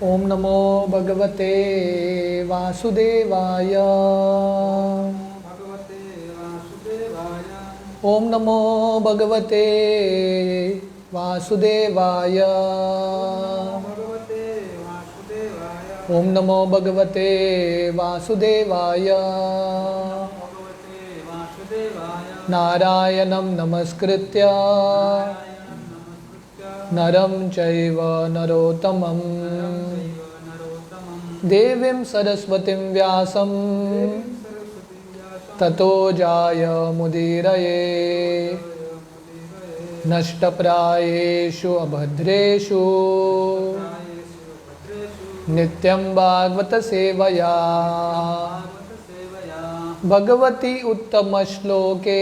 ओम नमो भगवते वासुदेवाय। ओम नमो भगवते वासुदेवाय। ओम नमो भगवते वासुदेवाय। नारायणं नमस्कृत्य नरं चैव नरोत्तमं देवीं सरस्वतीं व्यासं ततो जायमुदीरये। नष्टप्रायेषु अभद्रेषु नित्यं भागवत सेवया भगवती उत्तमश्लोके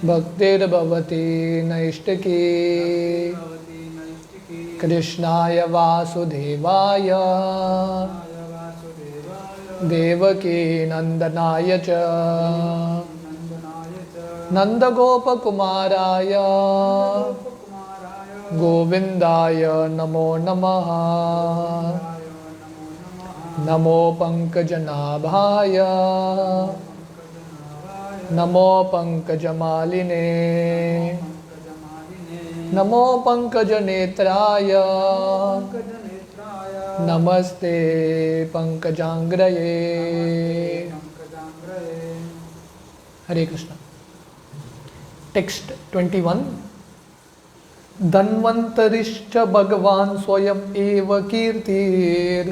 भक्तिर्भवति नैष्टिकी। कृष्णाय वासुदेवाय देवकी नंदनाय च नंदगोपकुमाराय गोविंदाय नमो नमः। नमो पंकजनाभाय नमो पंकजमालिने नमो पंकजनेत्राय नमस्ते पंकजांग्रये। हरे कृष्ण। टेक्स्ट 21। धन्वंतरिश्च भगवान स्वयं एव कीर्तिर्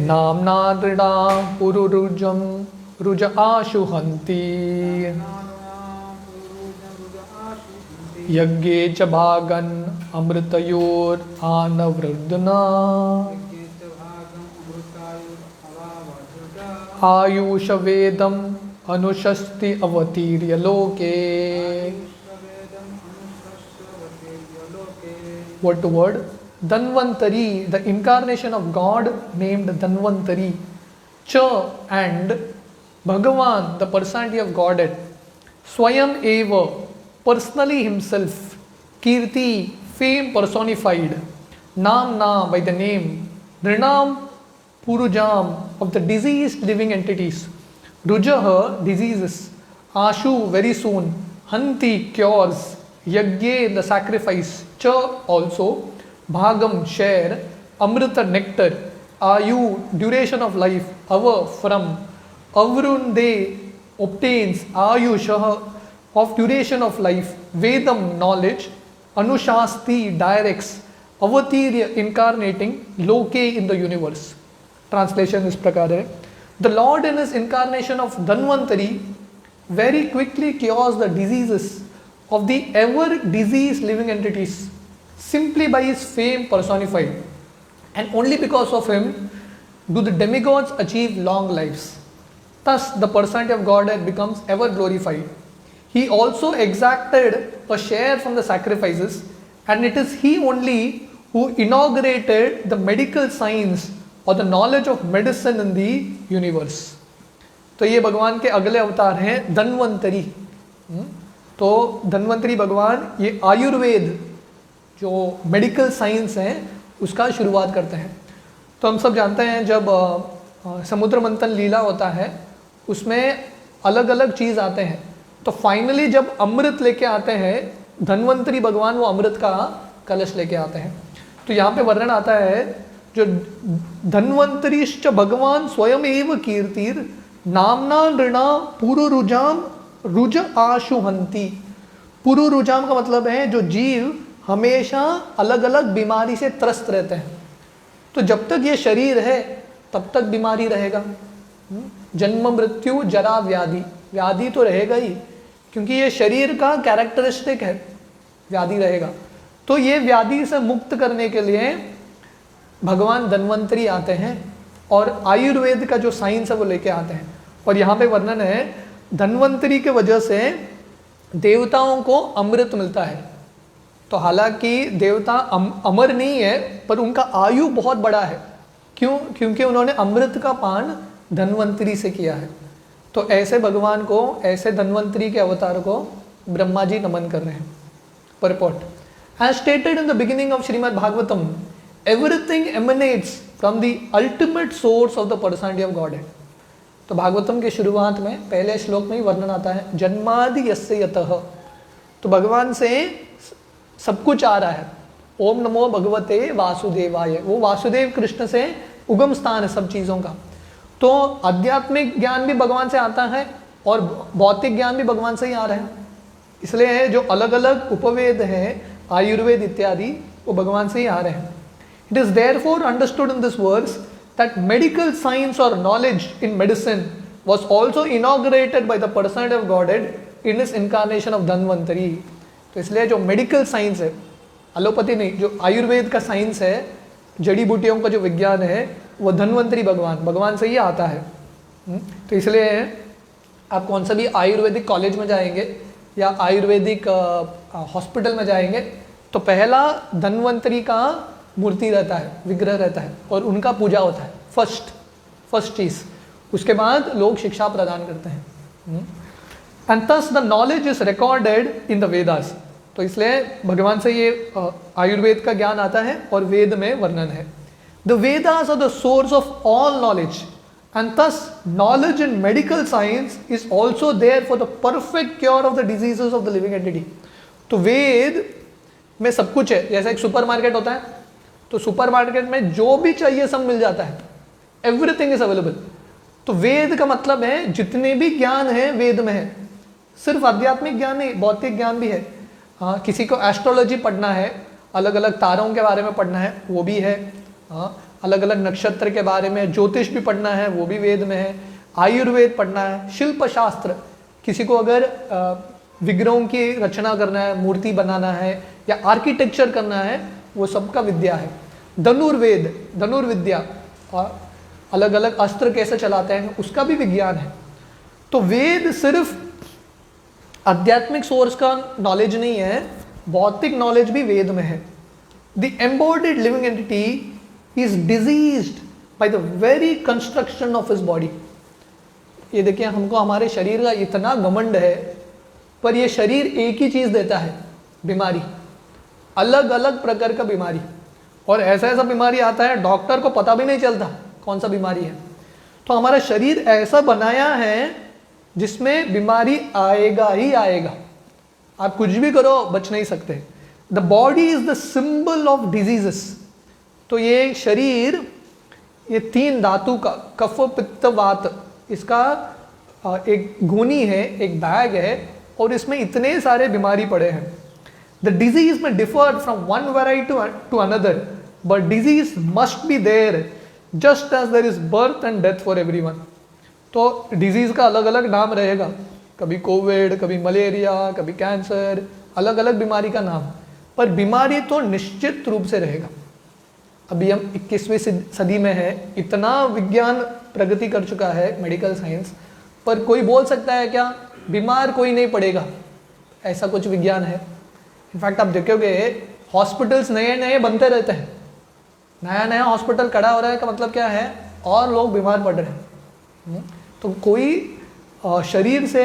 नाम्ना दृढां पुरुरुजं रुज आशुहन्ति। यज्ञे च भागन् अमृतयोरानवृद्धना आयुष वेदम् अनुशस्ति अवतीर्य लोके। Word to word. Dhanvantari, the incarnation of God named Dhanvantari. Cha, and Bhagavan, the personality of Godhead. Swayam eva, personally himself. Kirti, fame personified. Namna, by the name. Rinam Purujam, of the diseased living entities. Rujaha, diseases. Ashu, very soon. Hanti, cures. Yagye, the sacrifice. Cha, also. Bhagam, share. Amrita, nectar. Ayu, duration of life. Ava, from. Avrunde, obtains. Ayusha, of duration of life. Vedam, knowledge. Anushasti, directs. Avatirya, incarnating. Loke, in the universe. Translation is prakar hai. The Lord in his incarnation of Dhanvantari very quickly cures the diseases of the ever diseased living entities simply by his fame personified, and only because of him do the demigods achieve long lives. Thus the personality of Godhead becomes ever glorified. He also exacted a share from the sacrifices, and it is he only who inaugurated the medical science और the knowledge of medicine in the universe. तो ये भगवान के अगले अवतार हैं धन्वंतरी। तो धन्वंतरी भगवान ये आयुर्वेद जो मेडिकल साइंस है उसका शुरुआत करते हैं। तो हम सब जानते हैं जब समुद्र मंथन लीला होता है उसमें अलग अलग चीज़ आते हैं, तो फाइनली जब अमृत लेके आते हैं धन्वंतरी भगवान वो अमृत का कलश लेके आते हैं। तो यहाँ पे वर्णन आता है जो धन्वंतरिश्च भगवान स्वयं एव कीर्तिर नामना नृणा पुरुरुजाम रुज आशुहंती। पुरुरुजाम का मतलब है जो जीव हमेशा अलग अलग बीमारी से त्रस्त रहते हैं। तो जब तक ये शरीर है तब तक बीमारी रहेगा। जन्म मृत्यु जरा व्याधि, व्याधि तो रहेगा ही क्योंकि ये शरीर का कैरेक्टरिस्टिक है, व्याधि रहेगा। तो ये व्याधि से मुक्त करने के लिए भगवान धन्वंतरी आते हैं और आयुर्वेद का जो साइंस है वो लेके आते हैं। और यहाँ पे वर्णन है धन्वंतरी के वजह से देवताओं को अमृत मिलता है। तो हालांकि देवता अमर नहीं है पर उनका आयु बहुत बड़ा है। क्यों? क्योंकि उन्होंने अमृत का पान धन्वंतरी से किया है। तो ऐसे भगवान को, ऐसे धन्वंतरी के अवतार को ब्रह्मा जी नमन कर रहे हैं। Purport As stated in the beginning of Srimad Bhagavatam, everything emanates from the ultimate source of the personality of Godhead. तो भागवतम के शुरुआत में पहले श्लोक में ही वर्णन आता है जन्मादि यस्य यतः, तो भगवान से सब कुछ आ रहा है। ओम नमो भगवते वासुदेवाय, वो वासुदेव कृष्ण से उगम स्थान है सब चीज़ों का। तो आध्यात्मिक ज्ञान भी भगवान से आता है और भौतिक ज्ञान भी भगवान से ही आ रहा है। इसलिए जो अलग अलग उपवेद है, आयुर्वेद इत्यादि, वो भगवान से ही आ रहे हैं। It is therefore understood in this verse that medical science और knowledge in medicine was also inaugurated by the personality of Godhead in his incarnation of Dhanvantari. तो इसलिए जो मेडिकल साइंस है, एलोपैथी नहीं, जो आयुर्वेद का साइंस है, जड़ी बूटियों का जो विज्ञान है, वो धन्वंतरी भगवान से ही आता है। तो इसलिए आप कौन सा भी आयुर्वेदिक कॉलेज में जाएंगे या आयुर्वेदिक हॉस्पिटल में जाएंगे तो पहला धन्वंतरी का मूर्ति रहता है, विग्रह रहता है और उनका पूजा होता है फर्स्ट चीज़। उसके बाद लोग शिक्षा प्रदान करते हैं। And thus the knowledge is recorded in the Vedas. तो इसलिए भगवान से ये आयुर्वेद का ज्ञान आता है और वेद में वर्णन है। The Vedas are the source of all knowledge and thus knowledge in medical science is also there for the perfect cure of the diseases of the living entity. तो वेद में सब कुछ है। जैसे एक सुपरमार्केट होता है, तो सुपरमार्केट में जो भी चाहिए सब मिल जाता है, एवरीथिंग इज अवेलेबल। तो वेद का मतलब है जितने भी ज्ञान है वेद में है। सिर्फ आध्यात्मिक ज्ञान नहीं, भौतिक ज्ञान भी है। हाँ, किसी को एस्ट्रोलॉजी पढ़ना है, अलग अलग तारों के बारे में पढ़ना है, वो भी है। हाँ, अलग अलग नक्षत्र के बारे में ज्योतिष भी पढ़ना है, वो भी वेद में है। आयुर्वेद पढ़ना है, शिल्प शास्त्र, किसी को अगर विग्रहों की रचना करना है, मूर्ति बनाना है या आर्किटेक्चर करना है, वो सबका विद्या है। धनुर्वेद, धनुर्विद्या, अलग अलग अस्त्र कैसे चलाते हैं, उसका भी विज्ञान है। तो वेद सिर्फ आध्यात्मिक सोर्स का नॉलेज नहीं है, भौतिक नॉलेज भी वेद में है। The embodied living entity is diseased by the very construction of his body. ये देखिए, हमको हमारे शरीर का इतना घमंड है, पर ये शरीर एक ही चीज देता है, बीमारी, अलग अलग प्रकार का बीमारी। और ऐसा ऐसा बीमारी आता है डॉक्टर को पता भी नहीं चलता कौन सा बीमारी है। तो हमारा शरीर ऐसा बनाया है जिसमें बीमारी आएगा ही आएगा, आप कुछ भी करो बच नहीं सकते। The body is the symbol of diseases. तो ये शरीर, ये तीन धातु का, कफ पित्त वात, इसका एक गोनी है, एक बैग है और इसमें इतने सारे बीमारी पड़े हैं। The disease may differ from one variety to another, but disease must be there just as there is birth and death for everyone. तो डिजीज का अलग अलग नाम रहेगा, कभी कोविड, कभी मलेरिया, कभी कैंसर, अलग अलग बीमारी का नाम, पर बीमारी तो निश्चित रूप से रहेगा। अभी हम 21वीं सदी में है, इतना विज्ञान प्रगति कर चुका है, मेडिकल साइंस, पर कोई बोल सकता है क्या बीमार कोई नहीं पड़ेगा? ऐसा कुछ विज्ञान है? इनफैक्ट आप देखोगे हॉस्पिटल्स नए नए बनते रहते हैं, नया नया हॉस्पिटल खड़ा हो रहा है का मतलब क्या है, और लोग बीमार पड़ रहे हैं। तो कोई शरीर से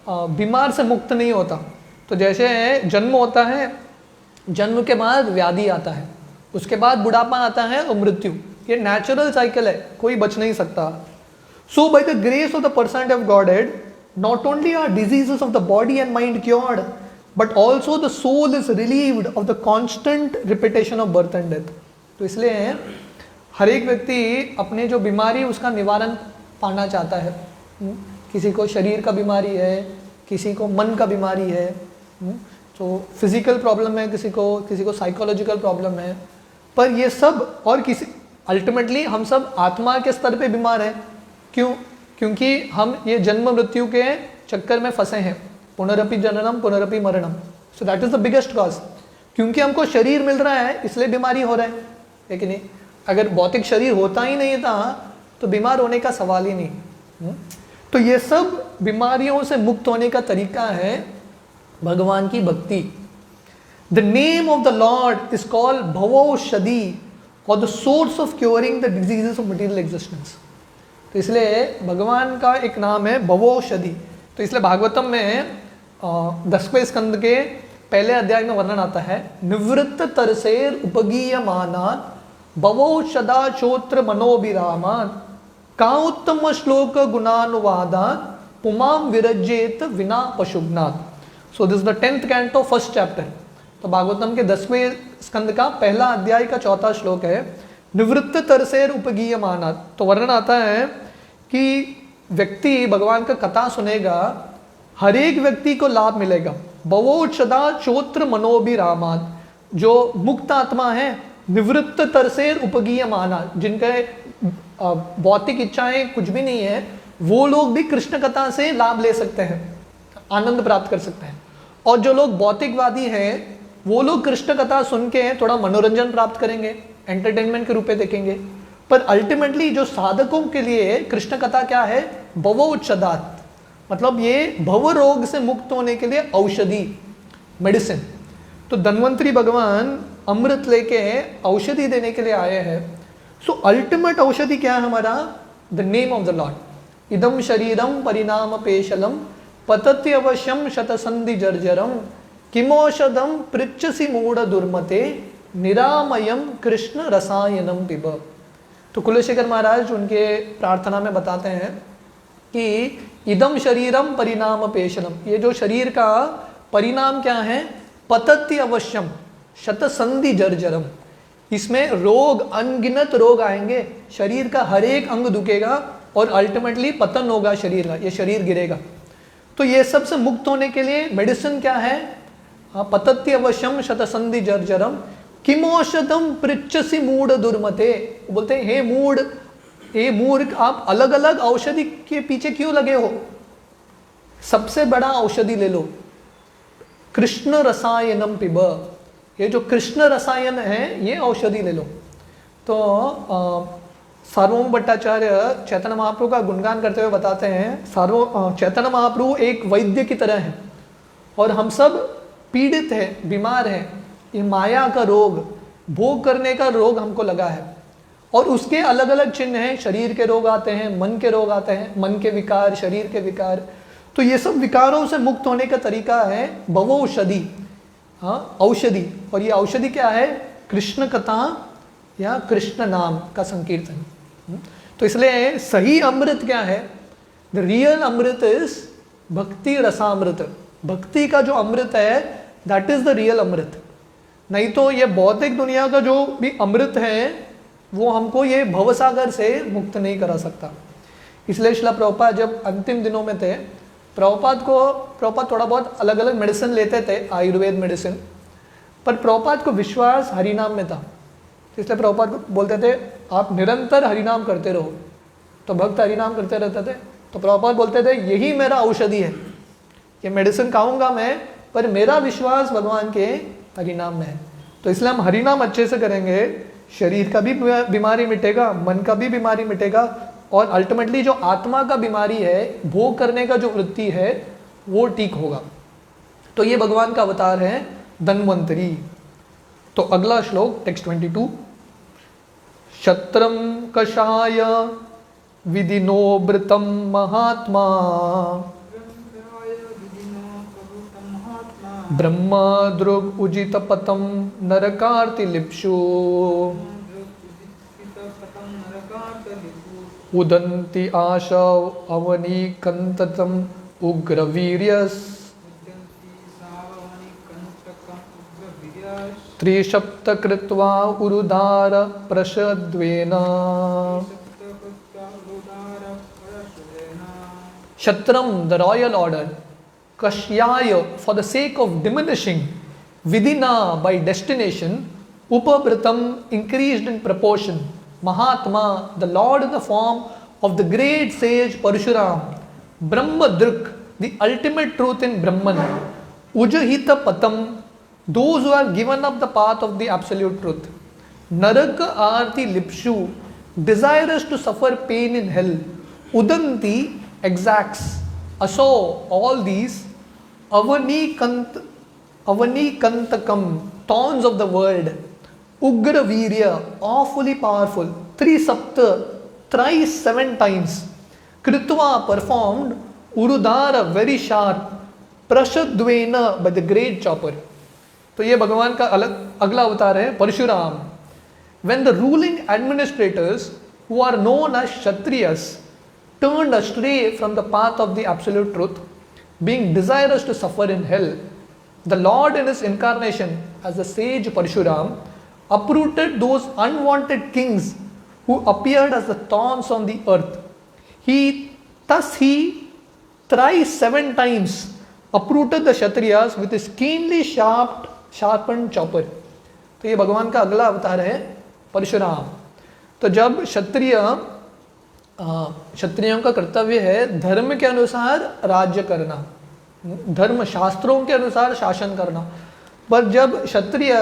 बीमार से मुक्त नहीं होता। तो जैसे जन्म होता है, जन्म के बाद व्याधि आता है, उसके बाद बुढ़ापा आता है और मृत्यु, ये नेचुरल साइकिल है, कोई बच नहीं सकता। So by the grace of the personality of Godhead not only are diseases of the body and mind cured, but also the soul is relieved of the constant repetition of birth and death. तो इसलिए हर एक व्यक्ति अपने जो बीमारी उसका निवारण पाना चाहता है। किसी को शरीर का बीमारी है, किसी को मन का बीमारी है, तो फिजिकल प्रॉब्लम है, किसी को साइकोलॉजिकल प्रॉब्लम है, पर ये सब और किसी अल्टीमेटली हम सब आत्मा के स्तर पे बीमार हैं। क्यों? क्योंकि हम ये जन्म मृत्यु के चक्कर में फंसे हैं, पुनरपि जननम पुनरपि मरणम। So that is the biggest cause. क्योंकि हमको शरीर मिल रहा है इसलिए बीमारी हो रहा है, लेकिन अगर भौतिक शरीर होता ही नहीं था तो बीमार होने का सवाल ही नहीं। तो ये सब बीमारियों से मुक्त होने का तरीका है भगवान की भक्ति। The name of the Lord is called भवौषधि और the source of curing the diseases of material existence. तो इसलिए भगवान का एक नाम है भवौषधि। तो इसलिए भागवतम में 10वें स्कंद के पहले अध्याय में वर्णन आता है, निवृत्त तरसेर उपगीयमानात् भवौषधा चोत्र मनोभिरामान् का उत्तम श्लोक गुणानुवादात् पुमां विरजेत विना पशुघ्नात्। So this the 10th canto 1st chapter. तो भागवतम के 10वें स्कंद का पहला अध्याय का 4था श्लोक है, निवृत्त तरसेर उपगीयमानात्। तो वर्णन आता है कि व्यक्ति भगवान का कथा सुनेगा, हर एक व्यक्ति को लाभ मिलेगा। भवौषधा चोत्र मनोभिरामात्, जो मुक्त आत्मा है, निवृत्त तरसेर उपगीयमानात्, जिनके भौतिक इच्छाएं कुछ भी नहीं है, वो लोग भी कृष्ण कथा से लाभ ले सकते हैं, आनंद प्राप्त कर सकते हैं। और जो लोग भौतिकवादी हैं, वो लोग कृष्ण कथा सुन के थोड़ा मनोरंजन प्राप्त करेंगे, एंटरटेनमेंट के रूप में देखेंगे। पर अल्टीमेटली जो साधकों के लिए कृष्ण कथा क्या है, भवौषधात्, मतलब ये भव रोग से मुक्त होने के लिए औषधि, मेडिसिन। तो धन्वंतरी भगवान अमृत लेके औषधि देने के लिए आए हैं। सो अल्टीमेट औषधि क्या है हमारा, the name of the Lord. इदम शरीरम परिणाम पेशलम पतति अवश्यम शतसंधि जर्जरम किमौषधम पृच्छसि मूढ़ दुर्मते निरामयम कृष्ण रसायनम पिब। तो कुलशेखर महाराज उनके प्रार्थना में बताते हैं कि इदम शरीरम परिणाम पेशलम, ये जो शरीर का परिणाम क्या है, पतति अवश्यम शतसंधि जर्जरम, इसमें रोग, अनगिनत रोग आएंगे, शरीर का हर एक अंग दुखेगा और अल्टीमेटली पतन होगा शरीर का, ये शरीर गिरेगा। तो ये सब से मुक्त होने के लिए मेडिसिन क्या है, पतति अवश्यम शतसंधि जर्जरम किमौषधम पृच्छसि मूढ़ दुर्मते। बोलते हैं, हे मूढ़, हे मूर्ख, आप अलग अलग औषधि के पीछे क्यों लगे हो, सबसे बड़ा औषधि ले लो, कृष्ण रसायनम पिब। ये जो कृष्ण रसायन है, ये औषधि ले लो। तो सार्वभौम भट्टाचार्य चैतन्य महाप्रभु का गुणगान करते हुए बताते हैं, चैतन्य महाप्रभु एक वैद्य की तरह है और हम सब पीड़ित हैं, बीमार हैं। ये माया का रोग, भोग करने का रोग हमको लगा है और उसके अलग अलग चिन्ह हैं। शरीर के रोग आते हैं, मन के रोग आते हैं, मन के विकार, शरीर के विकार। तो ये सब विकारों से मुक्त होने का तरीका है भवौषधि, औषधि। और ये औषधि क्या है, कृष्ण कथा या कृष्ण नाम का संकीर्तन। तो इसलिए सही अमृत क्या है, द रियल अमृत इज भक्ति रसामृत। भक्ति का जो अमृत है, दैट इज द रियल अमृत। नहीं तो ये भौतिक दुनिया का जो भी अमृत है, वो हमको ये भवसागर से मुक्त नहीं करा सकता। इसलिए श्रील प्रभुपाद जब अंतिम दिनों में थे, प्रभुपाद थोड़ा बहुत अलग अलग मेडिसिन लेते थे, आयुर्वेद मेडिसिन, पर प्रभुपाद को विश्वास हरिनाम में था। इसलिए प्रभुपाद को बोलते थे, आप निरंतर हरिनाम करते रहो। तो भक्त हरिनाम करते रहते थे। तो प्रभुपाद बोलते थे, यही मेरा औषधि है, ये मेडिसिन खाऊंगा मैं, पर मेरा विश्वास भगवान के हरिनाम में है। तो इसलिए हम हरिनाम अच्छे से करेंगे, शरीर का भी बीमारी मिटेगा, मन का भी बीमारी मिटेगा, और अल्टीमेटली जो आत्मा का बीमारी है, भोग करने का जो वृत्ति है, वो ठीक होगा। तो ये भगवान का अवतार है धन्वंतरी। तो अगला श्लोक टेक्स्ट 22, शत्रम कषाय विदिनोऽमृतं महात्मा ब्रह्मदृग् उजितपतं नरकार्तिलिप्सु उदन्ति आशव अवनीकन्ततम् उग्रवीर्यस् त्रिशप्त कृत्वा उरुदार प्रशद्वेन। Shatram, the royal order, Kashyaya, for the sake of diminishing, Vidina, by destination, Upabritam, increased in proportion, Mahatma, the Lord in the form of the great sage Parshuram, Brahmadrik, the ultimate truth in Brahman, Ujahita Patam, those who have given up the path of the absolute truth, Naraka Arti Lipshu, desirous to suffer pain in hell, Udanti, exacts, aso, all these, Avanikantakam, thorns of the world, Ugra Virya, awfully powerful, Trisapta, thrice 7 times, Kritva, performed, Urudara, very sharp, Prashadvena, by the great chopper. तो ये भगवान का अगला अवतार है Parshuram. When the ruling administrators who are known as Kshatriyas turned astray from the path of the absolute truth, being desirous to suffer in hell, the Lord in his incarnation as the sage Parshuram uprooted those unwanted kings who appeared as the thorns on the earth. He thrice 7 times uprooted the Kshatriyas with his keenly sharpened chopper. तो ये भगवान का अगला अवतार है परशुराम। तो जब क्षत्रियों का कर्तव्य है धर्म के अनुसार राज्य करना, धर्म शास्त्रों के अनुसार शासन करना, पर जब क्षत्रिय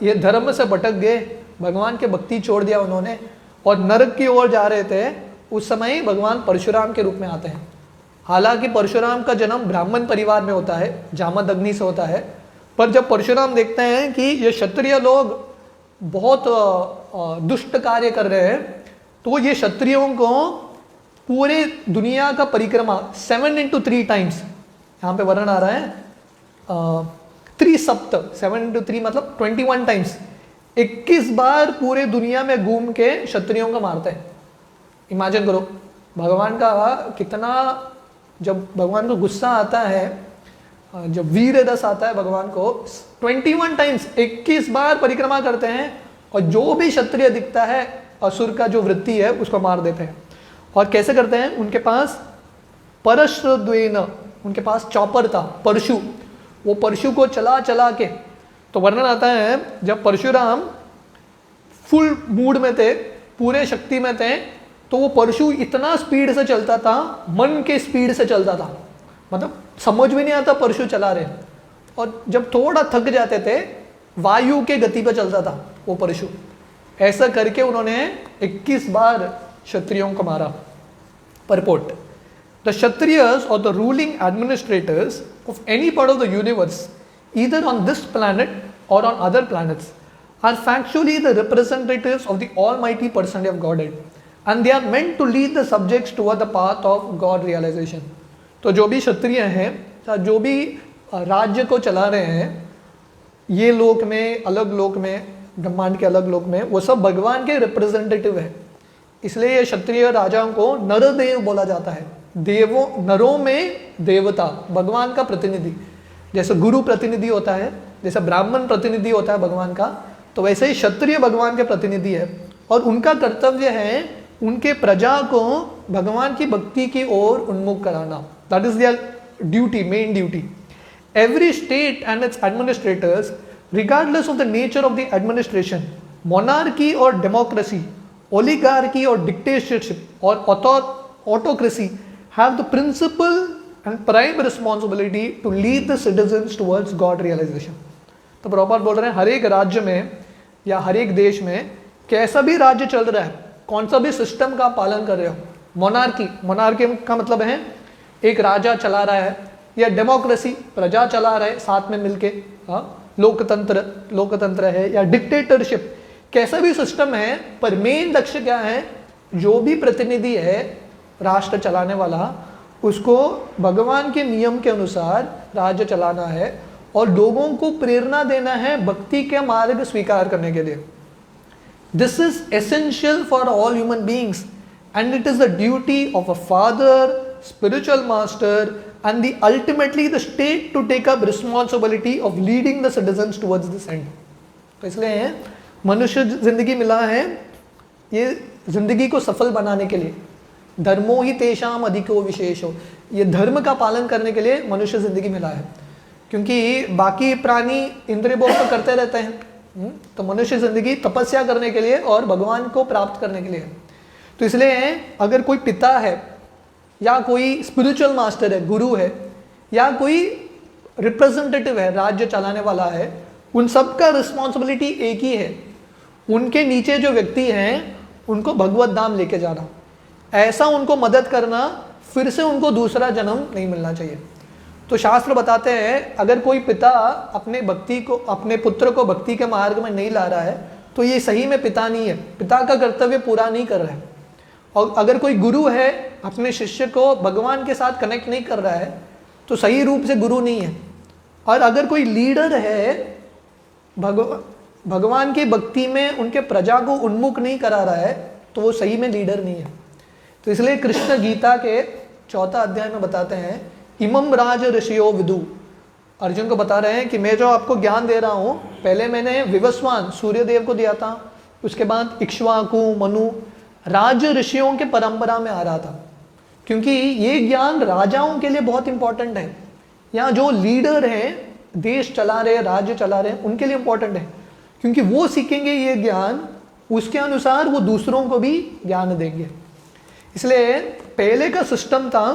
ये धर्म से भटक गए, भगवान के भक्ति छोड़ दिया उन्होंने और नरक की ओर जा रहे थे, उस समय भगवान परशुराम के रूप में आते हैं। हालांकि परशुराम का जन्म ब्राह्मण परिवार में होता है, जामदग्नि से होता है, पर जब परशुराम देखते हैं कि ये क्षत्रिय लोग बहुत दुष्ट कार्य कर रहे हैं, तो ये क्षत्रियों को पूरे दुनिया का परिक्रमा 7 into 3 टाइम्स, यहाँ पे वर्णन आ रहा है 3 सप्त, 7 into 3 मतलब 21 टाइम्स, 21 बार पूरे दुनिया में घूम के क्षत्रियों को मारते हैं। इमेजिन करो भगवान का कितना, जब भगवान को गुस्सा आता है, जब वीर रस आता है भगवान को, 21 टाइम्स 21 बार परिक्रमा करते हैं और जो भी क्षत्रिय दिखता है असुर का जो वृत्ति है उसको मार देते हैं। और कैसे करते हैं? उनके पास परश्रद्वेन, उनके पास चॉपर था, परशु, वो परशु को चला चला के, तो वर्णन आता है जब परशुराम फुल मूड में थे, पूरे शक्ति में थे, तो वो परशु इतना स्पीड से चलता था, मन के स्पीड से चलता था, मतलब समझ में नहीं आता परशु चला रहे। और जब थोड़ा थक जाते थे वायु के गति पर चलता था वो परशु। ऐसा करके उन्होंने 21 बार क्षत्रियों को मारा। परपोर्ट: द क्षत्रियस और the ruling administrators of any part of the universe, either on this planet or on other planets, are factually the representatives of the almighty personality of Godhead, and they are meant to lead the subjects toward the path of God realization. तो जो भी क्षत्रिय हैं, जो भी राज्य को चला रहे हैं, ये लोक में, अलग लोक में, ब्रह्मांड के अलग लोक में, वो सब भगवान के रिप्रेजेंटेटिव है। इसलिए ये क्षत्रिय राजाओं को नरदेव बोला जाता है। देवों, नरों में देवता, भगवान का प्रतिनिधि। जैसे गुरु प्रतिनिधि होता है, जैसे ब्राह्मण प्रतिनिधि होता है भगवान का, तो वैसे ही क्षत्रिय भगवान के प्रतिनिधि है। और उनका कर्तव्य है उनके प्रजा को भगवान की भक्ति की ओर उन्मुख कराना। That is there duty, main duty. Every state and it's administrators, regardless of the nature of the administration, monarchy or democracy, oligarchy or dictatorship or autocracy, have the principal and prime responsibility to lead the citizens towards God realization. तो प्रभुपाद बोल रहे हैं हर एक राज्य में या हर एक देश में कैसा भी राज्य चल रहा है, कौन सा भी सिस्टम का पालन कर रहे हो, मोनार्की का मतलब है एक राजा चला रहा है, या डेमोक्रेसी प्रजा चला रहा है साथ में मिलके, लोकतंत्र है, या डिक्टेटरशिप, कैसा भी सिस्टम है, पर मेन लक्ष्य क्या है? जो भी प्रतिनिधि है राष्ट्र चलाने वाला, उसको भगवान के नियम के अनुसार राज्य चलाना है और लोगों को प्रेरणा देना है भक्ति के मार्ग स्वीकार करने के लिए। This is essential for all human beings and it is the duty of a father, spiritual master and ultimately the state to take up responsibility of leading the citizens towards this end. तो इसलिए मनुष्य जिंदगी मिला है ये जिंदगी को सफल बनाने के लिए। धर्मो ही तेषाम अधिको विशेषो, ये धर्म का पालन करने के लिए मनुष्य जिंदगी मिला है, क्योंकि बाकी प्राणी इंद्रिय भोग तो करते रहते हैं, तो मनुष्य जिंदगी तपस्या करने के लिए और भगवान को प्राप्त करने के लिए। तो इसलिए अगर कोई पिता है या कोई स्पिरिचुअल मास्टर है, गुरु है, या कोई रिप्रेजेंटेटिव है, राज्य चलाने वाला है, उन सब का रिस्पॉन्सिबिलिटी एक ही है, उनके नीचे जो व्यक्ति हैं उनको भगवत धाम लेके जाना, ऐसा उनको मदद करना, फिर से उनको दूसरा जन्म नहीं मिलना चाहिए। तो शास्त्र बताते हैं अगर कोई पिता अपने भक्ति को, अपने पुत्र को भक्ति के मार्ग में नहीं ला रहा है तो ये सही में पिता नहीं है, पिता का कर्तव्य पूरा नहीं कर रहा है। और अगर कोई गुरु है अपने शिष्य को भगवान के साथ कनेक्ट नहीं कर रहा है तो सही रूप से गुरु नहीं है। और अगर कोई लीडर है भगवान की भक्ति में उनके प्रजा को उन्मुख नहीं करा रहा है तो वो सही में लीडर नहीं है। तो इसलिए कृष्ण गीता के 4 अध्याय में बताते हैं, इमम राज ऋषियो विदु, अर्जुन को बता रहे हैं कि मैं जो आपको ज्ञान दे रहा हूँ, पहले मैंने विवस्वान सूर्यदेव को दिया था, उसके बाद इक्ष्वाकु मनु राज ऋषियों के परंपरा में आ रहा था, क्योंकि ये ज्ञान राजाओं के लिए बहुत इंपॉर्टेंट है, या जो लीडर हैं, देश चला रहे, राज्य चला रहे हैं, उनके लिए इंपॉर्टेंट है, क्योंकि वो सीखेंगे ये ज्ञान, उसके अनुसार वो दूसरों को भी ज्ञान देंगे। इसलिए पहले का सिस्टम था,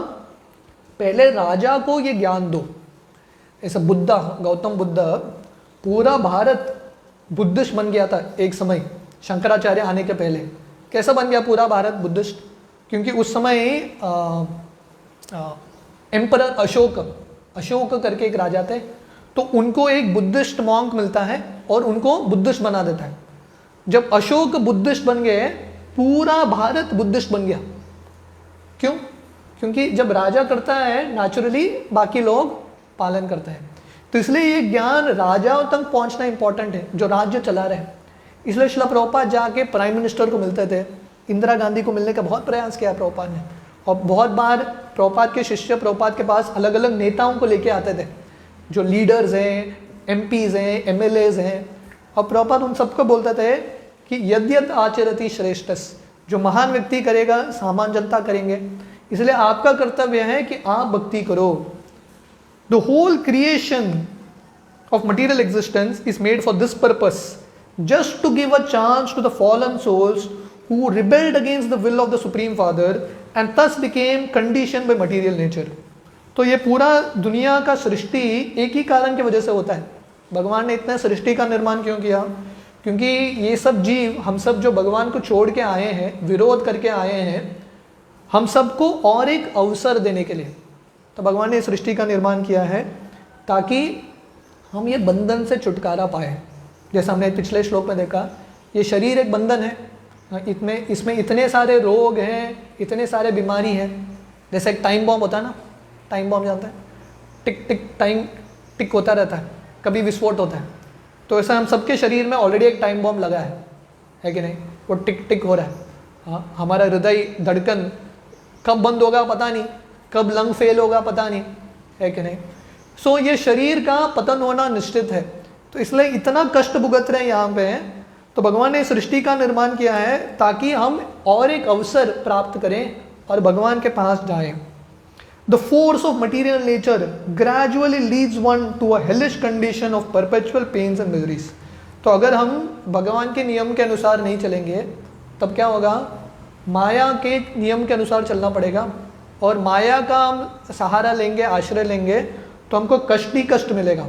पहले राजा को ये ज्ञान दो। ऐसा बुद्धा, गौतम बुद्ध, पूरा भारत बुद्धिस्ट बन गया था एक समय, शंकराचार्य आने के पहले। कैसा बन गया पूरा भारत बुद्धिस्ट? क्योंकि उस समय एम्परर अशोक करके एक राजा थे, तो उनको एक बुद्धिस्ट मॉन्क मिलता है और उनको बुद्धिस्ट बना देता है। जब अशोक बुद्धिस्ट बन गए, पूरा भारत बुद्धिस्ट बन गया। क्यों? क्योंकि जब राजा करता है, नेचुरली बाकी लोग पालन करते हैं। तो इसलिए ये ज्ञान राजाओं तक पहुंचना इंपॉर्टेंट है, जो राज्य चला रहे हैं। इसलिए श्रील प्रभुपाद जाके प्राइम मिनिस्टर को मिलते थे, इंदिरा गांधी को मिलने का बहुत प्रयास किया प्रभुपाद ने, और बहुत बार प्रभुपाद के शिष्य प्रभुपाद के पास अलग अलग नेताओं को लेके आते थे, जो लीडर्स हैं, एमपीज हैं, एमएलएज हैं, और प्रभुपाद उन सबको बोलते थे कि यद्यत आचरति श्रेष्ठस, जो महान व्यक्ति करेगा सामान्य जनता करेंगे। इसलिए आपका कर्तव्य है कि आप भक्ति करो। The whole creation of material existence is made for this purpose, just to give a chance to the fallen souls who rebelled against the will of the Supreme Father and thus became conditioned by material nature. तो ये पूरा दुनिया का सृष्टि एक ही कारण की वजह से होता है। भगवान ने इतना सृष्टि का निर्माण क्यों किया? क्योंकि ये सब जीव, हम सब जो भगवान को छोड़ के आए हैं, विरोध करके आए हैं, हम सबको और एक अवसर देने के लिए तो भगवान ने सृष्टि का निर्माण किया है, ताकि हम ये बंधन से छुटकारा पाए। जैसा हमने पिछले श्लोक में देखा, ये शरीर एक बंधन है, इसमें इतने सारे रोग हैं, इतने सारे बीमारी हैं। जैसे एक टाइम बॉम्ब होता है ना, टाइम बॉम्ब जानता है, टिक टिक टाइम टिक होता रहता है, कभी विस्फोट होता है। तो ऐसा हम सबके शरीर में ऑलरेडी एक टाइम बॉम्ब लगा है कि नहीं? वो टिक टिक हो रहा है। हाँ, हमारा हृदय धड़कन कब बंद होगा पता नहीं, कब लंग फेल होगा पता नहीं, है कि नहीं? सो ये शरीर का पतन होना निश्चित है। तो इसलिए इतना कष्ट भुगत रहे हैं यहाँ पे। तो भगवान ने सृष्टि का निर्माण किया है ताकि हम और एक अवसर प्राप्त करें और भगवान के पास जाएं। The force of material nature gradually leads one to a hellish condition of perpetual pains and miseries. तो अगर हम भगवान के नियम के अनुसार नहीं चलेंगे तब क्या होगा? माया के नियम के अनुसार चलना पड़ेगा, और माया का हम सहारा लेंगे, आश्रय लेंगे, तो हमको कष्ट ही कष्ट मिलेगा,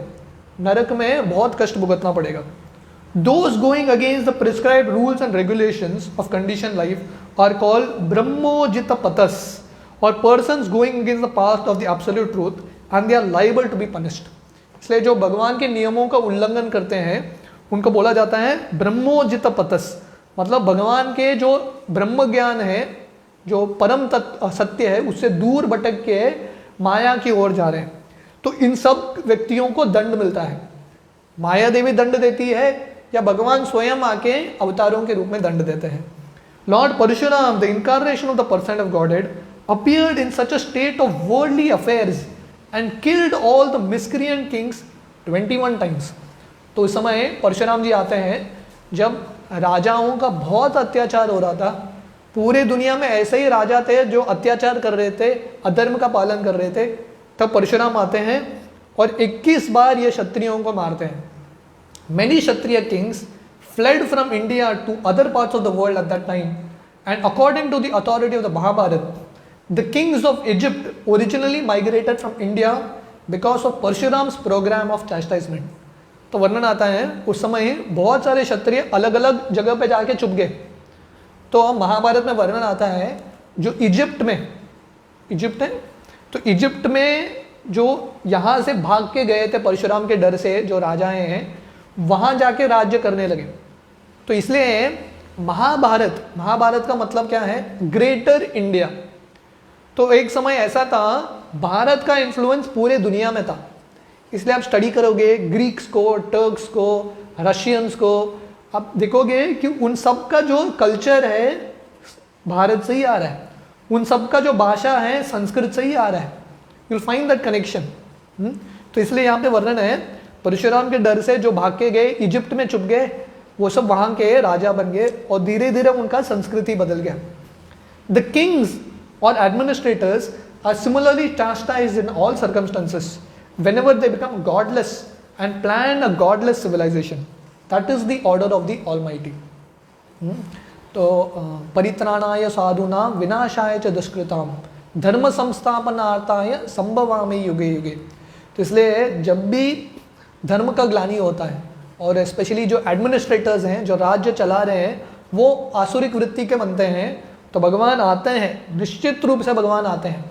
नरक में बहुत कष्ट भुगतना पड़ेगा। Those going against the prescribed rules and regulations of conditioned life are called brahmojitapatas, or persons going against the path of the absolute truth, and they are liable to be punished. इसलिए जो भगवान के नियमों का उल्लंघन करते हैं उनको बोला जाता है ब्रह्मोजितपतस। मतलब भगवान के जो ब्रह्म ज्ञान है, जो परम तत्व सत्य है, उससे दूर भटक के माया की ओर जा रहे हैं। तो इन सब व्यक्तियों को दंड मिलता है। माया देवी दंड देती है या भगवान स्वयं आके अवतारों के रूप में दंड देते हैं। Lord Parashurama, the incarnation of the person of Godhead, appeared in such a state of worldly affairs and killed all the miscreant kings 21 times. तो उस समय परशुराम जी आते हैं जब राजाओं का बहुत अत्याचार हो रहा था। पूरे दुनिया में ऐसे ही राजा थे जो अत्याचार कर रहे थे, अधर्म का पालन कर रहे थे। तब परशुराम आते हैं और 21 बार ये क्षत्रियों को मारते हैं। Many Kshatriya kings fled from India to other parts of the world at that time, and according to the authority of the Mahabharata, the kings of Egypt originally migrated from India because of Parshuram's program of chastisement. तो वर्णन आता है उस समय बहुत सारे क्षत्रिय अलग अलग जगह पे जाके छुप गए। तो महाभारत में वर्णन आता है जो इजिप्ट है, तो इजिप्ट में जो यहाँ से भाग के गए थे परशुराम के डर से, जो राजाएं हैं, वहाँ जाके राज्य करने लगे। तो इसलिए महाभारत का मतलब क्या है? Greater India. तो एक समय ऐसा था, भारत का इन्फ्लुएंस पूरे दुनिया में था। इसलिए आप स्टडी करोगे ग्रीक्स को, टर्क्स को, रशियंस को, आप देखोगे कि उन सब का जो कल्चर है भारत से ही आ रहा है, उन सब का जो भाषा है संस्कृत से ही आ रहा है. You will find that connection. तो इसलिए यहाँ पे वर्णन है परशुराम के डर से जो भाग के गए, इजिप्ट में छुप गए, वो सब वहाँ के राजा बन गए और धीरे धीरे उनका संस्कृति बदल गया. द किंग्स और administrators are similarly chastised in all circumstances whenever they become godless and plan a godless civilization. That is the order of the Almighty. तो परित्राणाय साधूनां विनाशाय च दुष्कृतां धर्म संस्थापनार्थाय संभवामि युगे युगे. तो इसलिए जब भी धर्म का ग्लानि होता है और स्पेशली जो एडमिनिस्ट्रेटर्स हैं, जो राज्य चला रहे हैं, वो आसुरिक वृत्ति के बनते हैं, तो भगवान आते हैं, निश्चित रूप से भगवान आते हैं,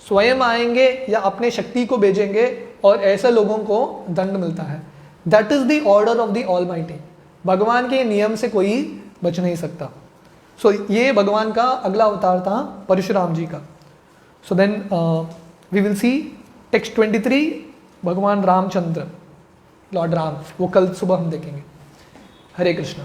स्वयं आएंगे या अपने शक्ति को भेजेंगे और ऐसे लोगों को दंड मिलता है. That is the order of the almighty. भगवान के नियम से कोई बच नहीं सकता. सो ये भगवान का अगला अवतार था परशुराम जी का. So then we will see text 23, भगवान रामचंद्र, लॉर्ड राम, वो कल सुबह हम देखेंगे. हरे कृष्ण.